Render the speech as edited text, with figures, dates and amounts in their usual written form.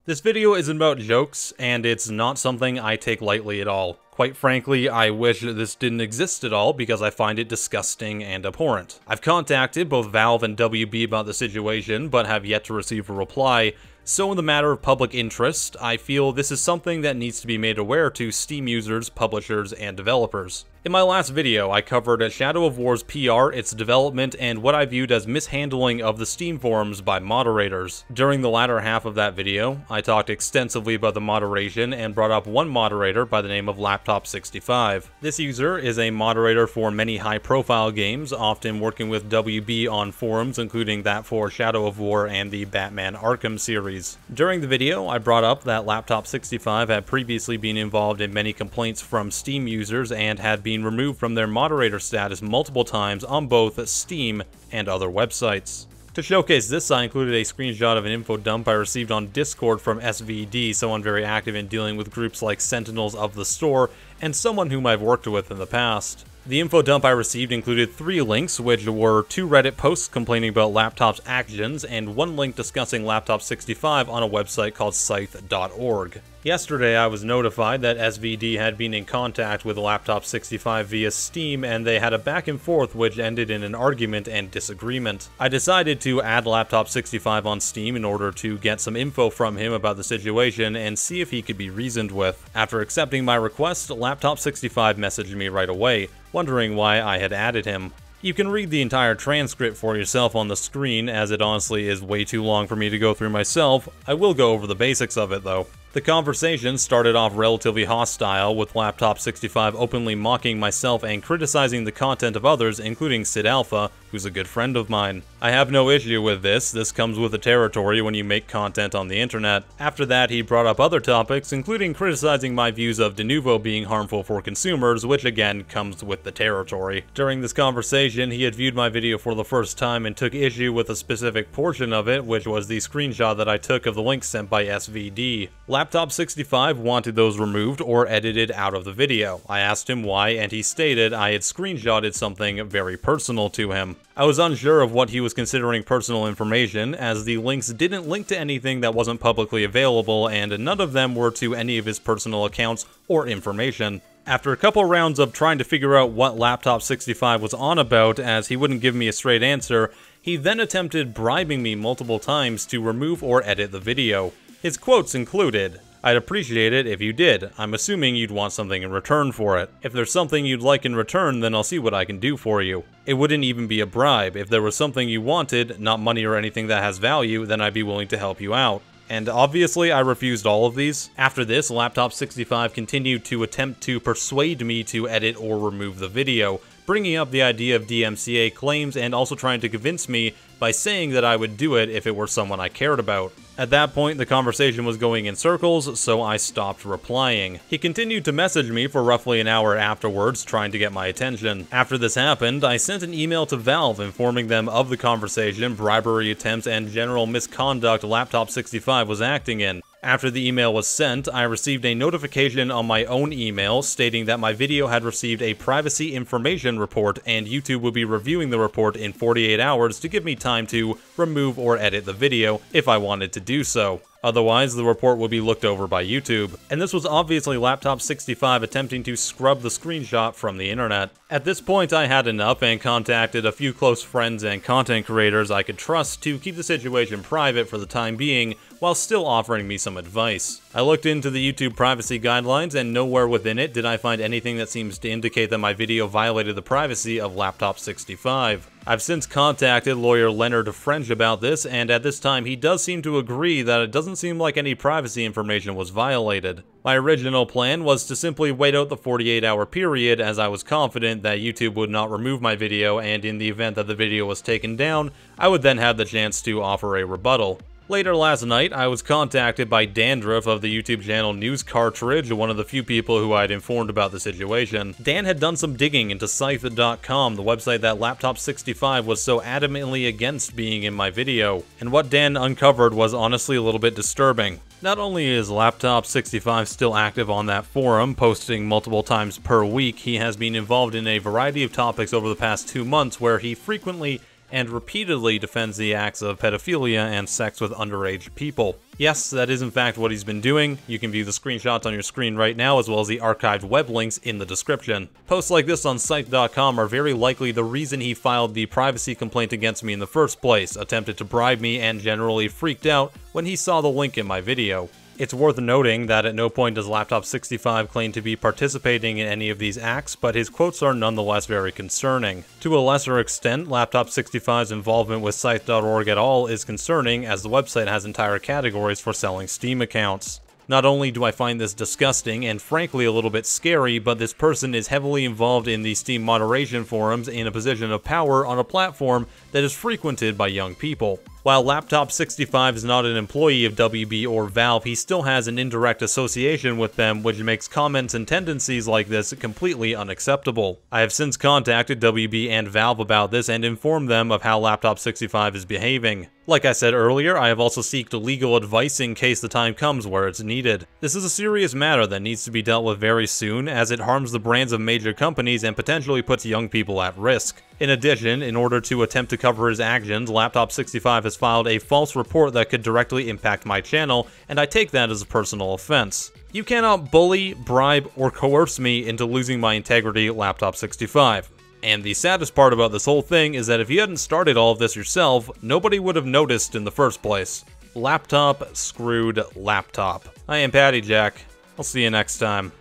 This video isn't about jokes, and it's not something I take lightly at all. Quite frankly, I wish that this didn't exist at all because I find it disgusting and abhorrent. I've contacted both Valve and WB about the situation, but have yet to receive a reply. So in the matter of public interest, I feel this is something that needs to be made aware to Steam users, publishers, and developers. In my last video, I covered Shadow of War's PR, its development, and what I viewed as mishandling of the Steam forums by moderators. During the latter half of that video, I talked extensively about the moderation and brought up one moderator by the name of Laptop65. This user is a moderator for many high-profile games, often working with WB on forums, including that for Shadow of War and the Batman Arkham series. During the video, I brought up that Laptop65 had previously been involved in many complaints from Steam users and had been removed from their moderator status multiple times on both Steam and other websites. To showcase this, I included a screenshot of an infodump I received on Discord from SVD, someone very active in dealing with groups like Sentinels of the Store, and someone whom I've worked with in the past. The infodump I received included 3 links, which were 2 Reddit posts complaining about Laptop's actions, and 1 link discussing Laptop65 on a website called scythe.org. Yesterday, I was notified that SVD had been in contact with Laptop65 via Steam, and they had a back and forth which ended in an argument and disagreement. I decided to add Laptop65 on Steam in order to get some info from him about the situation and see if he could be reasoned with. After accepting my request, Laptop65 messaged me right away, wondering why I had added him. You can read the entire transcript for yourself on the screen, as it honestly is way too long for me to go through myself. I will go over the basics of it though. The conversation started off relatively hostile, with Laptop65 openly mocking myself and criticizing the content of others, including Sid Alpha, who's a good friend of mine. I have no issue with this comes with the territory when you make content on the internet. After that, he brought up other topics, including criticizing my views of Denuvo being harmful for consumers, which again comes with the territory. During this conversation, he had viewed my video for the first time and took issue with a specific portion of it, which was the screenshot that I took of the link sent by SVD. Laptop65 wanted those removed or edited out of the video. I asked him why, and he stated I had screenshotted something very personal to him. I was unsure of what he was considering personal information, as the links didn't link to anything that wasn't publicly available, and none of them were to any of his personal accounts or information. After a couple rounds of trying to figure out what Laptop65 was on about, as he wouldn't give me a straight answer, he then attempted bribing me multiple times to remove or edit the video. His quotes included, "I'd appreciate it if you did. I'm assuming you'd want something in return for it. If there's something you'd like in return, then I'll see what I can do for you. It wouldn't even be a bribe. If there was something you wanted, not money or anything that has value, then I'd be willing to help you out." And obviously, I refused all of these. After this, Laptop65 continued to attempt to persuade me to edit or remove the video, bringing up the idea of DMCA claims and also trying to convince me by saying that I would do it if it were someone I cared about. At that point, the conversation was going in circles, so I stopped replying. He continued to message me for roughly an hour afterwards, trying to get my attention. After this happened, I sent an email to Valve informing them of the conversation, bribery attempts, and general misconduct Laptop65 was acting in. After the email was sent, I received a notification on my own email stating that my video had received a privacy information report and YouTube would be reviewing the report in 48 hours to give me time to remove or edit the video if I wanted to do so. Otherwise, the report would be looked over by YouTube. And this was obviously Laptop65 attempting to scrub the screenshot from the internet. At this point, I had enough and contacted a few close friends and content creators I could trust to keep the situation private for the time being, while still offering me some advice. I looked into the YouTube privacy guidelines, and nowhere within it did I find anything that seems to indicate that my video violated the privacy of Laptop65. I've since contacted lawyer Leonard French about this, and at this time he does seem to agree that it doesn't seem like any privacy information was violated. My original plan was to simply wait out the 48-hour period, as I was confident that YouTube would not remove my video, and in the event that the video was taken down, I would then have the chance to offer a rebuttal. Later last night, I was contacted by Dandruff of the YouTube channel News Cartridge, one of the few people who I had informed about the situation. Dan had done some digging into Scythe.com, the website that Laptop65 was so adamantly against being in my video, and what Dan uncovered was honestly a little bit disturbing. Not only is Laptop65 still active on that forum, posting multiple times per week, he has been involved in a variety of topics over the past 2 months where he frequently and repeatedly defends the acts of pedophilia and sex with underage people. Yes, that is in fact what he's been doing. You can view the screenshots on your screen right now, as well as the archived web links in the description. Posts like this on Site.com are very likely the reason he filed the privacy complaint against me in the first place, attempted to bribe me, and generally freaked out when he saw the link in my video. It's worth noting that at no point does Laptop65 claim to be participating in any of these acts, but his quotes are nonetheless very concerning. To a lesser extent, Laptop65's involvement with Scythe.org at all is concerning, as the website has entire categories for selling Steam accounts. Not only do I find this disgusting and frankly a little bit scary, but this person is heavily involved in the Steam moderation forums in a position of power on a platform that is frequented by young people. While Laptop65 is not an employee of WB or Valve, he still has an indirect association with them, which makes comments and tendencies like this completely unacceptable. I have since contacted WB and Valve about this and informed them of how Laptop65 is behaving. Like I said earlier, I have also sought legal advice in case the time comes where it's needed. This is a serious matter that needs to be dealt with very soon, as it harms the brands of major companies and potentially puts young people at risk. In addition, in order to attempt to cover his actions, Laptop65 has filed a false report that could directly impact my channel, and I take that as a personal offense. You cannot bully, bribe, or coerce me into losing my integrity, Laptop65. And the saddest part about this whole thing is that if you hadn't started all of this yourself, nobody would have noticed in the first place. Laptop screwed laptop. I am PattyJack. I'll see you next time.